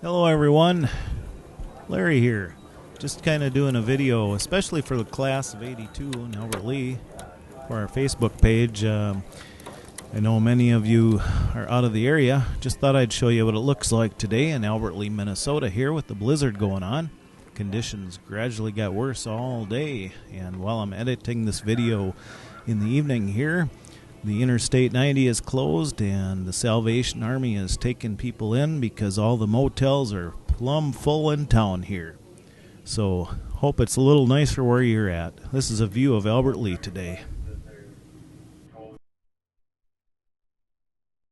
Hello everyone, Larry here. Just kind of doing a video, especially for the class of 82 in Albert Lea, for our Facebook page. I know many of you are out of the area. Just thought I'd show you what it looks like today in Albert Lea, Minnesota here with the blizzard going on. Conditions gradually got worse all day, and while I'm editing this video in the evening here, the Interstate 90 is closed and the Salvation Army is taking people in because all the motels are plumb full in town here. So hope it's a little nicer where you're at. This is a view of Albert Lea today.